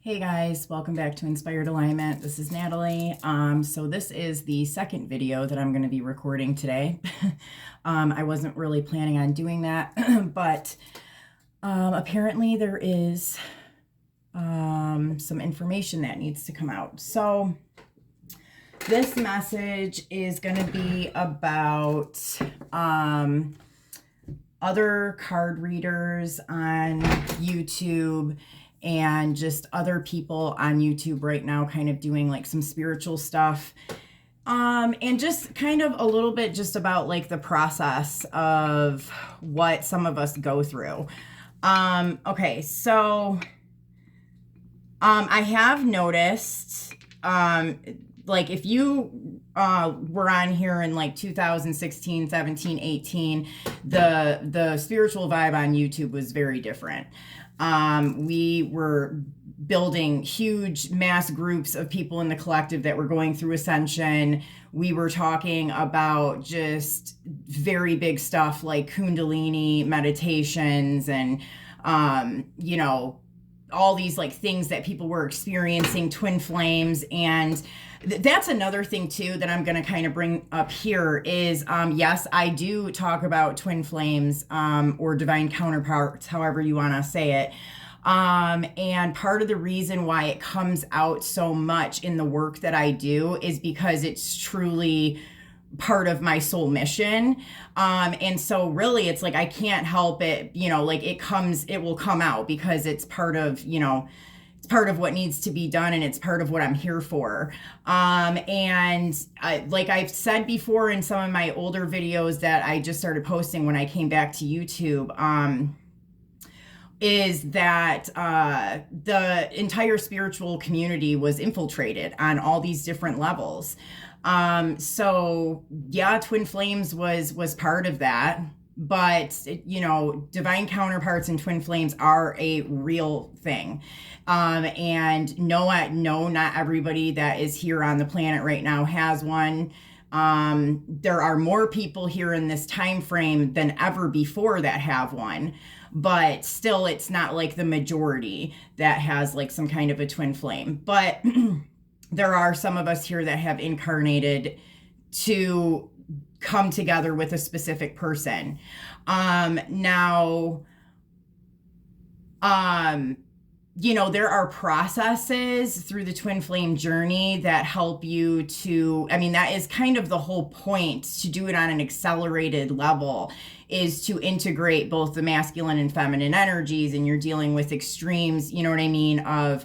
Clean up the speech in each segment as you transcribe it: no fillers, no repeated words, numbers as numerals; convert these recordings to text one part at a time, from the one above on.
Hey guys, welcome back to Inspired Alignment. This is Natalie. So this is the second video that I'm going to be recording today. I wasn't really planning on doing that, but apparently there is some information that needs to come out. So this message is going to be about other card readers on YouTube and just other people on YouTube right now kind of doing like some spiritual stuff. And just kind of a little bit just about like the process of what some of us go through. Okay, so I have noticed, like if you were on here in like 2016, 17, 18, the spiritual vibe on YouTube was very different. We were building huge mass groups of people in the collective that were going through ascension. We were talking about just very big stuff like Kundalini meditations and, you know, all these like things that people were experiencing, twin flames. And that's another thing too that I'm going to kind of bring up here is, yes, I do talk about twin flames, or divine counterparts, however you want to say it. And part of the reason why it comes out so much in the work that I do is because it's truly part of my soul mission. And so really it's like, I can't help it, you know, like it will come out because it's part of, you know, it's part of what needs to be done and it's part of what I'm here for. Like I've said before in some of my older videos that I just started posting when I came back to YouTube, is that the entire spiritual community was infiltrated on all these different levels. So yeah, twin flames was part of that, but you know, divine counterparts and twin flames are a real thing. And no, not everybody that is here on the planet right now has one. There are more people here in this time frame than ever before that have one, but still it's not like the majority that has like some kind of a twin flame. But there are some of us here that have incarnated to come together with a specific person. You know, there are processes through the twin flame journey that help you to, I mean, that is kind of the whole point, to do it on an accelerated level, is to integrate both the masculine and feminine energies, and you're dealing with extremes, you know what I mean, of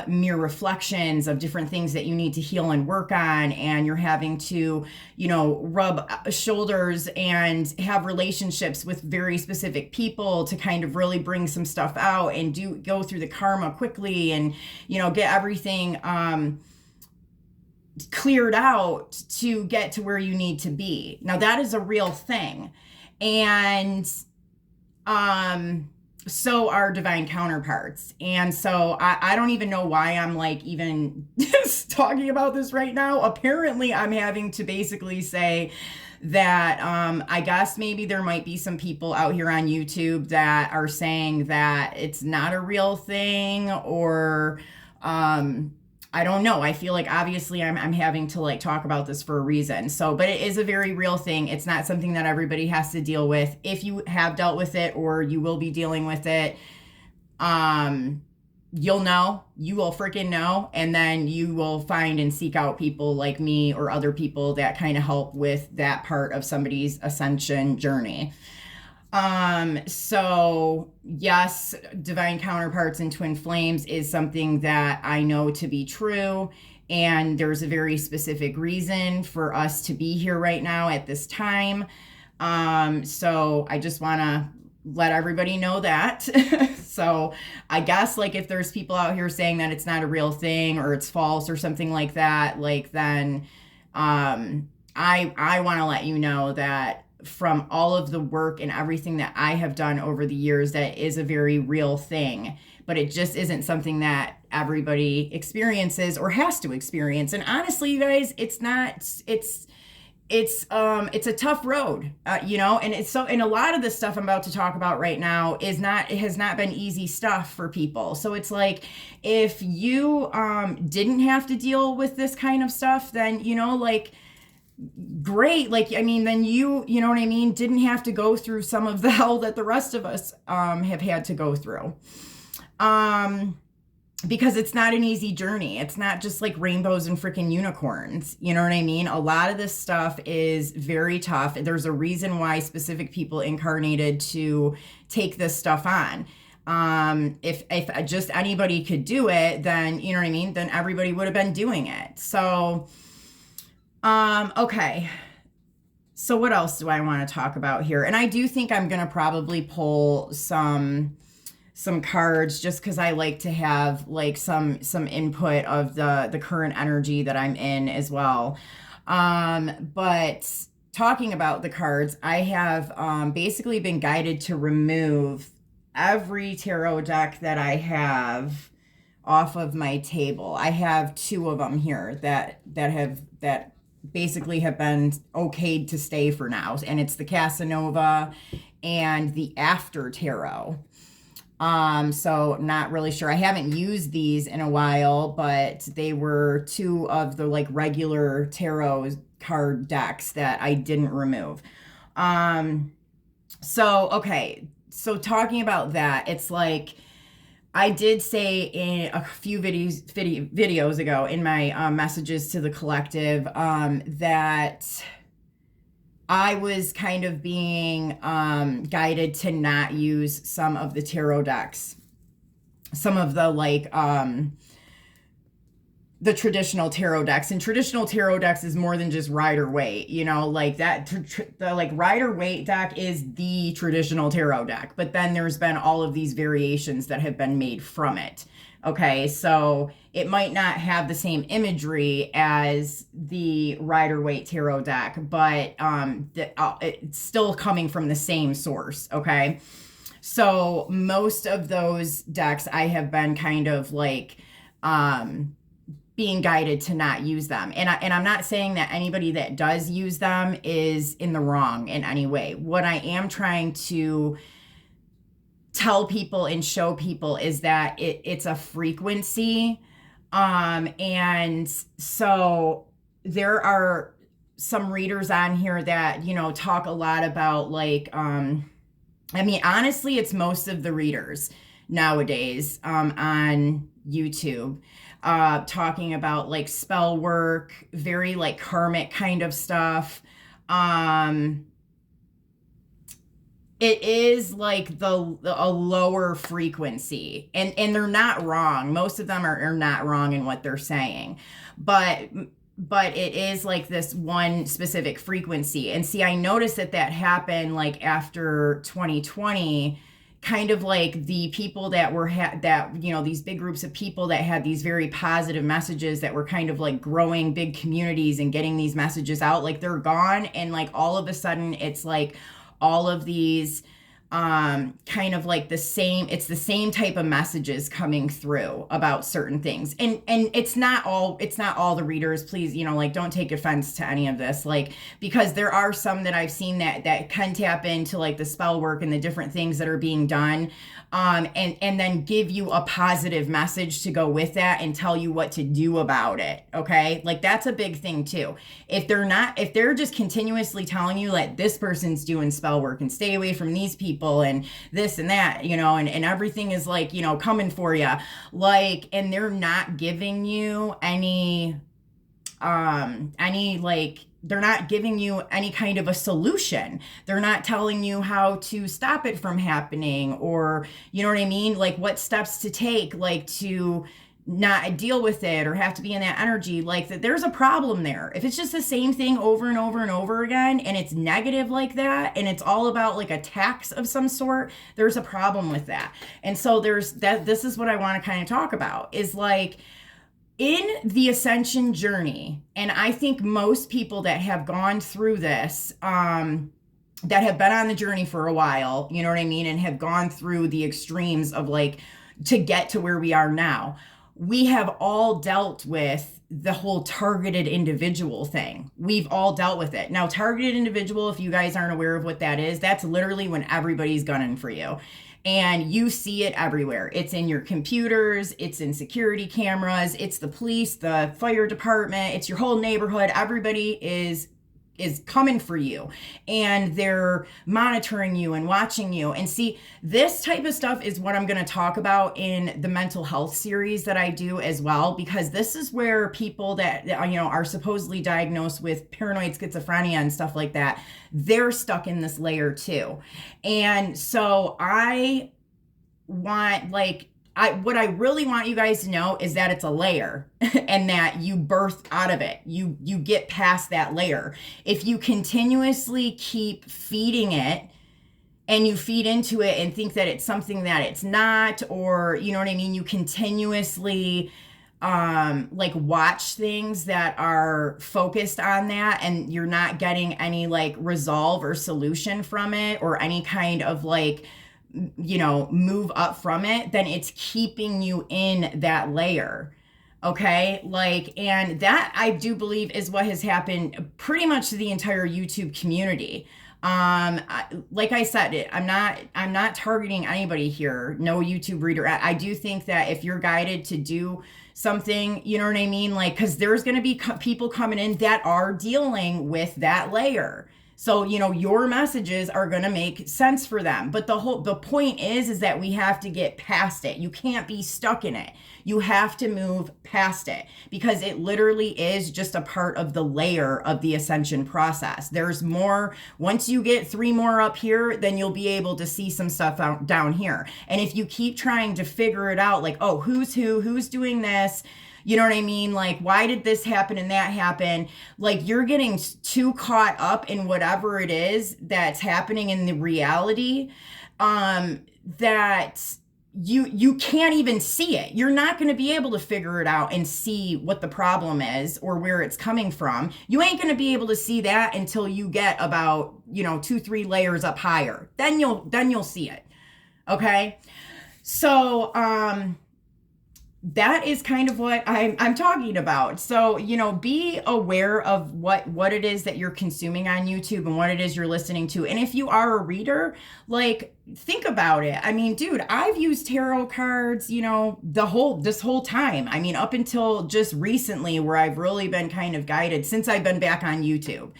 mirror reflections of different things that you need to heal and work on, and you're having to, you know, rub shoulders and have relationships with very specific people to kind of really bring some stuff out and go through the karma quickly and, you know, get everything cleared out to get to where you need to be. Now that is a real thing. And so are divine counterparts. And so I don't even know why I'm like even talking about this right now. Apparently I'm having to basically say that I guess maybe there might be some people out here on YouTube that are saying that it's not a real thing, or I don't know. I feel like obviously I'm having to like talk about this for a reason. So, but it is a very real thing. It's not something that everybody has to deal with. If you have dealt with it or you will be dealing with it, you'll know, you will freaking know. And then you will find and seek out people like me or other people that kind of help with that part of somebody's ascension journey. So yes, divine counterparts and twin flames is something that I know to be true. And there's a very specific reason for us to be here right now at this time. So I just want to let everybody know that. So I guess like if there's people out here saying that it's not a real thing or it's false or something like that, like then, I want to let you know that from all of the work and everything that I have done over the years, that is a very real thing, but it just isn't something that everybody experiences or has to experience. And honestly, you guys, it's it's a tough road, and and a lot of the stuff I'm about to talk about right now it has not been easy stuff for people. So it's like, if you didn't have to deal with this kind of stuff, then, like, great. Like, I mean, then you know what I mean, didn't have to go through some of the hell that the rest of us have had to go through. Because it's not an easy journey. It's not just like rainbows and freaking unicorns. You know what I mean? A lot of this stuff is very tough. There's a reason why specific people incarnated to take this stuff on. If just anybody could do it, then, you know what I mean, then everybody would have been doing it. So, okay. So what else do I want to talk about here? And I do think I'm going to probably pull some cards, just because I like to have like some input of the current energy that I'm in as well. But talking about the cards, I have basically been guided to remove every tarot deck that I have off of my table. I have 2 of them here that basically have been okayed to stay for now, and it's the Casanova and the After Tarot. So not really sure. I haven't used these in a while, but they were 2 of the like regular tarot card decks that I didn't remove. So, okay. So talking about that, it's like, I did say in a few videos ago in my messages to the collective, that I was kind of being guided to not use some of the tarot decks, some of the like the traditional tarot decks. And traditional tarot decks is more than just Rider-Waite, like that. The like Rider-Waite deck is the traditional tarot deck, but then there's been all of these variations that have been made from it. Okay, so it might not have the same imagery as the Rider-Waite tarot deck, but it's still coming from the same source. Okay, so most of those decks I have been kind of like being guided to not use them. And I'm not saying that anybody that does use them is in the wrong in any way. What I am trying to tell people and show people is that it's a frequency. And so there are some readers on here that, talk a lot about like, I mean, honestly, it's most of the readers nowadays on YouTube, talking about like spell work, very like karmic kind of stuff. It is like a lower frequency, and they're not wrong. Most of them are not wrong in what they're saying, but it is like this one specific frequency. And see, I noticed that happened like after 2020, kind of like the people that were these big groups of people that had these very positive messages that were kind of like growing big communities and getting these messages out, like they're gone. And like all of a sudden it's like all of these kind of like the same type of messages coming through about certain things. And it's not all the readers, please, like don't take offense to any of this, like, because there are some that I've seen that can tap into like the spell work and the different things that are being done, and then give you a positive message to go with that and tell you what to do about it. Okay, like that's a big thing too. If they're just continuously telling you like this person's doing spell work and stay away from these people and this and that, and everything is like, coming for you, like, and they're not giving you any like, they're not giving you any kind of a solution. They're not telling you how to stop it from happening, or, you know what I mean? Like what steps to take, like to not deal with it or have to be in that energy. Like that there's a problem there. If it's just the same thing over and over and over again, and it's negative like that, and it's all about like attacks of some sort, there's a problem with that. And so this is what I want to kind of talk about, is like, in the ascension journey, and I think most people that have gone through this, that have been on the journey for a while, you know what I mean, and have gone through the extremes of like, to get to where we are now, we have all dealt with the whole targeted individual thing. We've all dealt with it. Now, targeted individual, if you guys aren't aware of what that is, that's literally when everybody's gunning for you. And you see it everywhere. It's in your computers, it's in security cameras, it's the police, the fire department, it's your whole neighborhood. Everybody is coming for you, and they're monitoring you and watching you. And see, this type of stuff is what I'm going to talk about in the mental health series that I do as well, because this is where people that, you know, are supposedly diagnosed with paranoid schizophrenia and stuff like that, they're stuck in this layer too. And so I want, like, what I really want you guys to know is that it's a layer and that you birth out of it. You get past that layer. If you continuously keep feeding it and you feed into it and think that it's something that it's not, or, you know what I mean? You continuously like watch things that are focused on that, and you're not getting any like resolve or solution from it, or any kind of like, you know, move up from it, then it's keeping you in that layer. Okay. Like, and that I do believe is what has happened pretty much to the entire YouTube community. Like I said, I'm not targeting anybody here. No YouTube reader. I do think that if you're guided to do something, you know what I mean? Like, cause there's going to be people coming in that are dealing with that layer. So, you know, your messages are going to make sense for them. But the point is that we have to get past it. You can't be stuck in it. You have to move past it, because it literally is just a part of the layer of the ascension process. There's more. Once you get 3 more up here, then you'll be able to see some stuff out down here. And if you keep trying to figure it out, like, oh, who's doing this? You know what I mean? Like, why did this happen and that happen? Like, you're getting too caught up in whatever it is that's happening in the reality, that you can't even see it. You're not going to be able to figure it out and see what the problem is or where it's coming from. You ain't going to be able to see that until you get about, you know, 2-3 layers up higher. Then you'll see it. Okay. So, that is kind of what I'm talking about. So, you know, be aware of what it is that you're consuming on YouTube and what it is you're listening to. And if you are a reader, like, think about it. I mean, dude, I've used tarot cards, you know, this whole time. I mean, up until just recently, where I've really been kind of guided since I've been back on YouTube.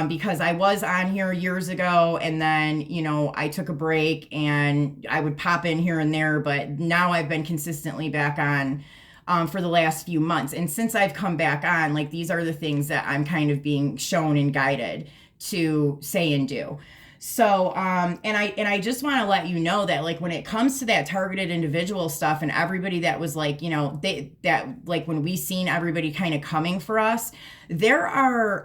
Because I was on here years ago, and then, you know, I took a break and I would pop in here and there, but now I've been consistently back on for the last few months. And since I've come back on, like, these are the things that I'm kind of being shown and guided to say and do. So, and I just want to let you know that, like, when it comes to that targeted individual stuff, and everybody that was like, you know, like, when we seen everybody kind of coming for us, there are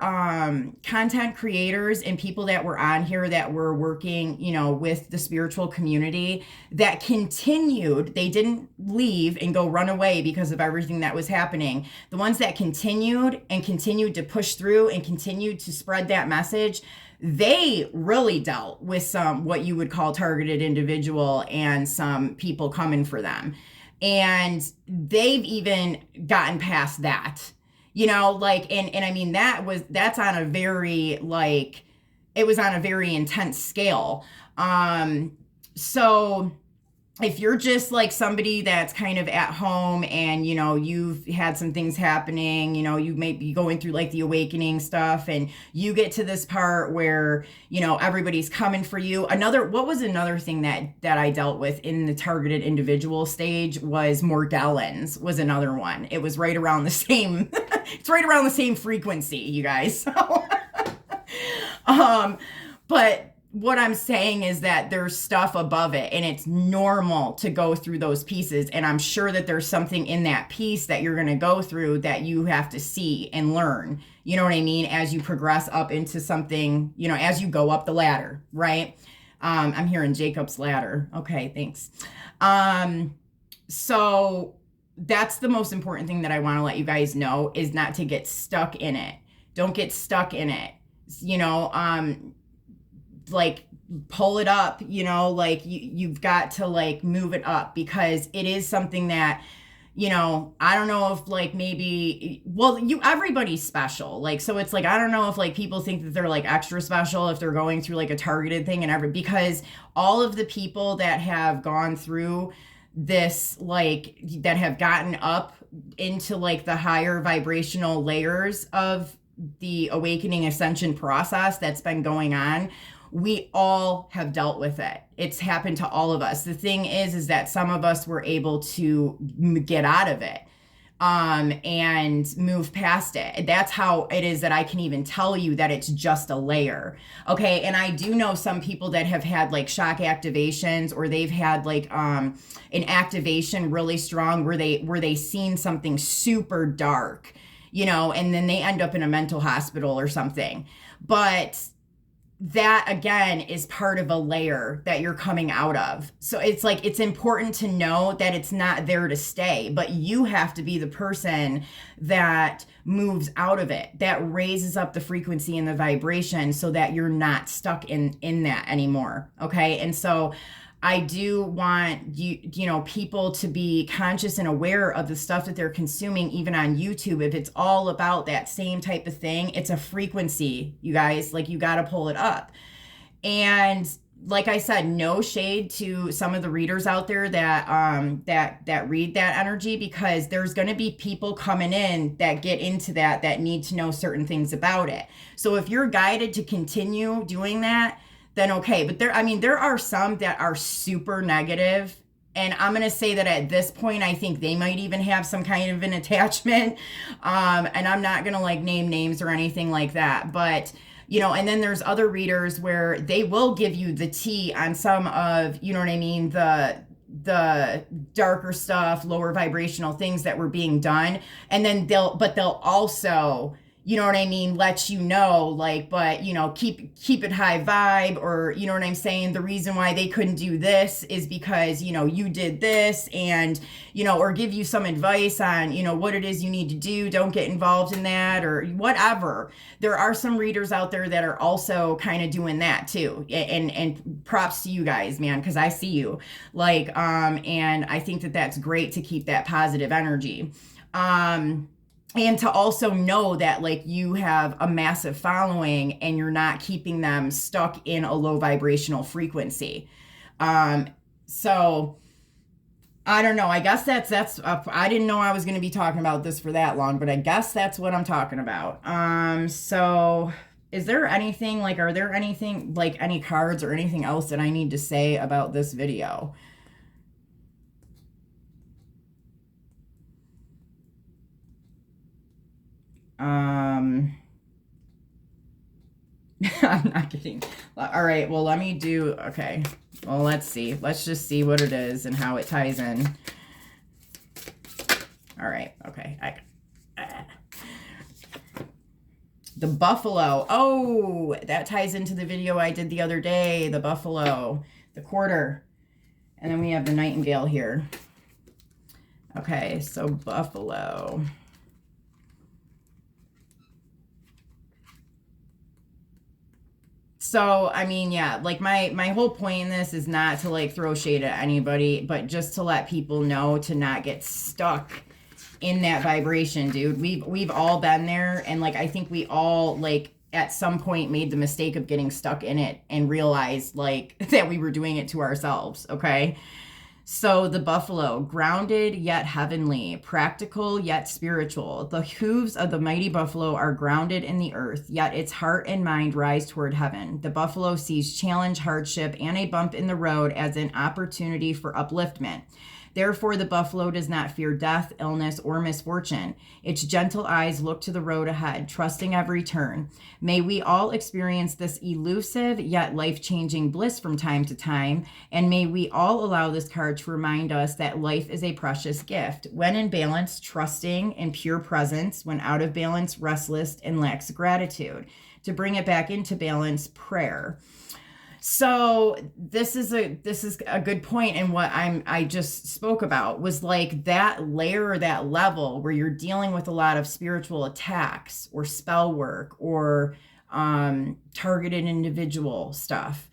content creators and people that were on here that were working, you know, with the spiritual community that continued. They didn't leave and go run away because of everything that was happening. The ones that continued to push through and continued to spread that message, they really dealt with some what you would call targeted individual and some people coming for them. And they've even gotten past that, you know, like, and I mean, that's on a very, like, it was on a very intense scale. So if you're just like somebody that's kind of at home and, you know, you've had some things happening, you know, you may be going through like the awakening stuff, and you get to this part where, you know, everybody's coming for you. What was another thing that I dealt with in the targeted individual stage was Morgellons was another one. It was right around the same, it's right around the same frequency, you guys. So, but what I'm saying is that there's stuff above it, and it's normal to go through those pieces. And I'm sure that there's something in that piece that you're going to go through that you have to see and learn, you know what I mean? As you progress up into something, you know, as you go up the ladder, right? I'm hearing Jacob's ladder. Okay. Thanks. So that's the most important thing that I want to let you guys know, is not to get stuck in it. Don't get stuck in it. You know, like, pull it up, you know, like, you've got to like move it up, because it is something that, I don't know if like maybe, well, everybody's special. Like, so it's like, I don't know if like people think that they're like extra special if they're going through like a targeted thing because all of the people that have gone through this, like that have gotten up into like the higher vibrational layers of the awakening ascension process that's been going on, we all have dealt with it. It's happened to all of us. The thing is that some of us were able to get out of it and move past it. That's how it is that I can even tell you that it's just a layer. Okay. And I do know some people that have had like shock activations, or they've had like an activation really strong where they seen something super dark, and then they end up in a mental hospital or something. But that again is part of a layer that you're coming out of. So it's like, it's important to know that it's not there to stay, but you have to be the person that moves out of it, that raises up the frequency and the vibration so that you're not stuck in that anymore. Okay. And so I do want people to be conscious and aware of the stuff that they're consuming, even on YouTube. If it's all about that same type of thing, it's a frequency, you guys, like you got to pull it up. And like I said, no shade to some of the readers out there that read that energy, because there's going to be people coming in that get into that need to know certain things about it. So if you're guided to continue doing that, then okay. But there are some that are super negative. And I'm going to say that at this point, I think they might even have some kind of an attachment. And I'm not going to like name names or anything like that. But, and then there's other readers where they will give you the tea on some of, the darker stuff, lower vibrational things that were being done. And then they'll also, let you know, like, but, keep it high vibe, or, what I'm saying? The reason why they couldn't do this is because, you did this, and, or give you some advice on, what it is you need to do. Don't get involved in that, or whatever. There are some readers out there that are also kind of doing that too. And props to you guys, man, because I see you, like, and I think that that's great to keep that positive energy. And to also know that like you have a massive following and you're not keeping them stuck in a low vibrational frequency. So I don't know. I guess that's I didn't know I was going to be talking about this for that long, but I guess that's what I'm talking about. So is there anything like, are there anything like any cards or anything else that I need to say about this video? I'm not kidding. All right, well, let me do, okay. Well, let's see. Let's just see what it is and how it ties in. All right, okay. The buffalo. Oh, that ties into the video I did the other day. The buffalo, the quarter. And then we have the nightingale here. Okay, so buffalo. So, I mean, yeah, like my whole point in this is not to like throw shade at anybody, but just to let people know to not get stuck in that vibration, dude. We've all been there. And like, I think we all like at some point made the mistake of getting stuck in it and realized like that we were doing it to ourselves. Okay. So the buffalo, grounded yet heavenly, practical yet spiritual. The hooves of the mighty buffalo are grounded in the earth, yet its heart and mind rise toward heaven. The buffalo sees challenge, hardship, and a bump in the road as an opportunity for upliftment. Therefore, the buffalo does not fear death, illness, or misfortune. Its gentle eyes look to the road ahead, trusting every turn. May we all experience this elusive yet life-changing bliss from time to time, and may we all allow this card to remind us that life is a precious gift. When in balance, trusting and pure presence. When out of balance, restless and lacks gratitude. To bring it back into balance, prayer. So this is a good point, and what I just spoke about was like that layer or that level where you're dealing with a lot of spiritual attacks or spell work or targeted individual stuff.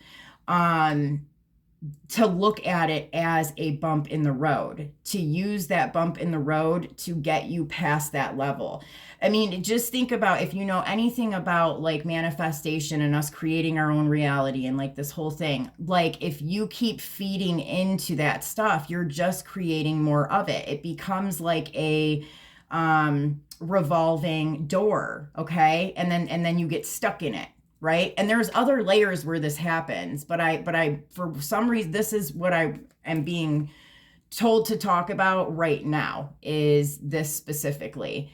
to look at it as a bump in the road, to use that bump in the road to get you past that level. I mean, just think about, if you know anything about like manifestation and us creating our own reality and like this whole thing, like if you keep feeding into that stuff, you're just creating more of it. It becomes like a revolving door, okay? And then you get stuck in it. Right. And there's other layers where this happens, but I, for some reason, this is what I am being told to talk about right now, is this specifically.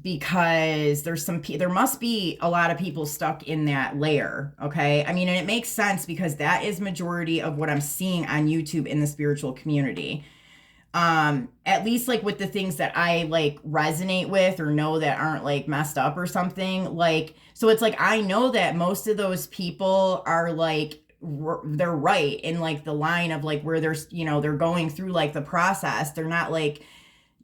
Because there must be a lot of people stuck in that layer. Okay. I mean, and it makes sense because that is majority of what I'm seeing on YouTube in the spiritual community. At least like with the things that I like resonate with or know that aren't like messed up or something, like, so it's like, I know that most of those people are like, they're right in like the line of like where there's, you know, they're going through like the process. They're not like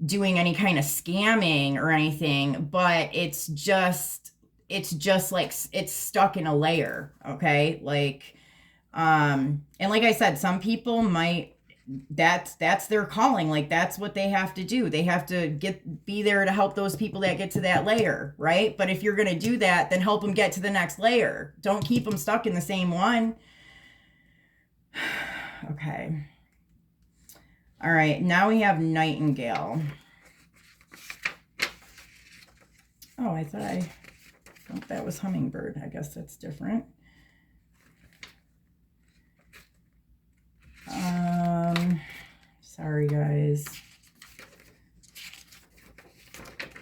doing any kind of scamming or anything, but it's just like, it's stuck in a layer. Okay. Like, and like I said, some people might, that's their calling. Like that's what they have to do. They have to be there to help those people that get to that layer, right? But if you're going to do that, then help them get to the next layer. Don't keep them stuck in the same one. Okay. All right, now we have Nightingale. Oh, I thought that was Hummingbird. I guess that's different. Sorry guys.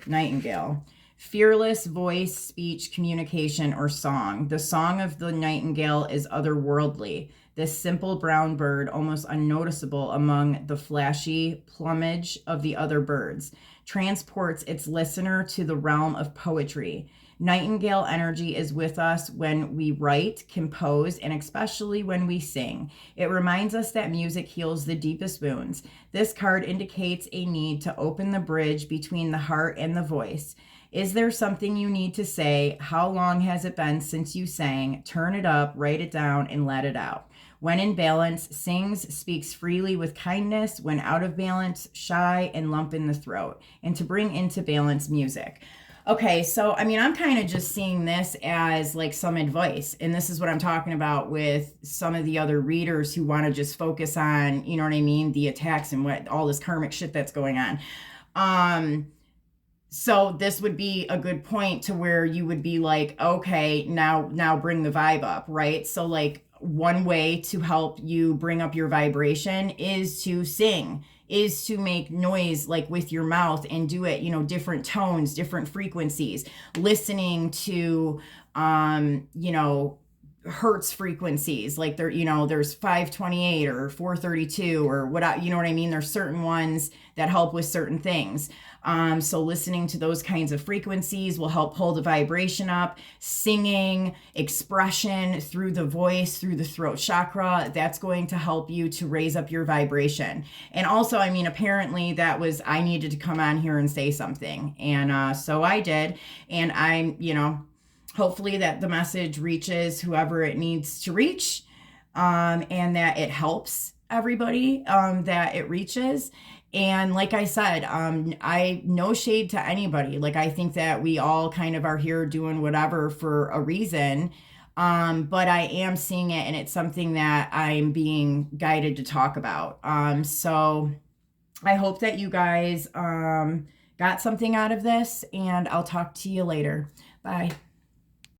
Nightingale. Fearless voice, speech, communication, or song. The song of the nightingale is otherworldly. This simple brown bird, almost unnoticeable among the flashy plumage of the other birds, transports its listener to the realm of poetry. Nightingale energy is with us when we write, compose, and especially when we sing. It reminds us that music heals the deepest wounds. This card indicates a need to open the bridge between the heart and the voice. Is there something you need to say? How long has it been since you sang? Turn it up, write it down, and let it out. When in balance, sings, speaks freely with kindness. When out of balance, shy and lump in the throat. And to bring into balance, music. Okay, so I mean, I'm kind of just seeing this as like some advice. And this is what I'm talking about with some of the other readers who want to just focus on, you know what I mean, the attacks and what all this karmic shit that's going on. So this would be a good point to where you would be like, okay, now bring the vibe up, right? So like one way to help you bring up your vibration is to sing, is to make noise like with your mouth and do it, you know, different tones, different frequencies, listening to, you know, hertz frequencies, like there, you know, there's 528 or 432 or what, you know what I mean? There's certain ones that help with certain things. So listening to those kinds of frequencies will help pull the vibration up. Singing, expression through the voice, through the throat chakra, that's going to help you to raise up your vibration. And also, I mean, apparently I needed to come on here and say something. And so I did. And I'm, you know, hopefully that the message reaches whoever it needs to reach, and that it helps everybody that it reaches. And like I said, I no shade to anybody. Like I think that we all kind of are here doing whatever for a reason. But I am seeing it, and it's something that I'm being guided to talk about. So I hope that you guys got something out of this, and I'll talk to you later. Bye.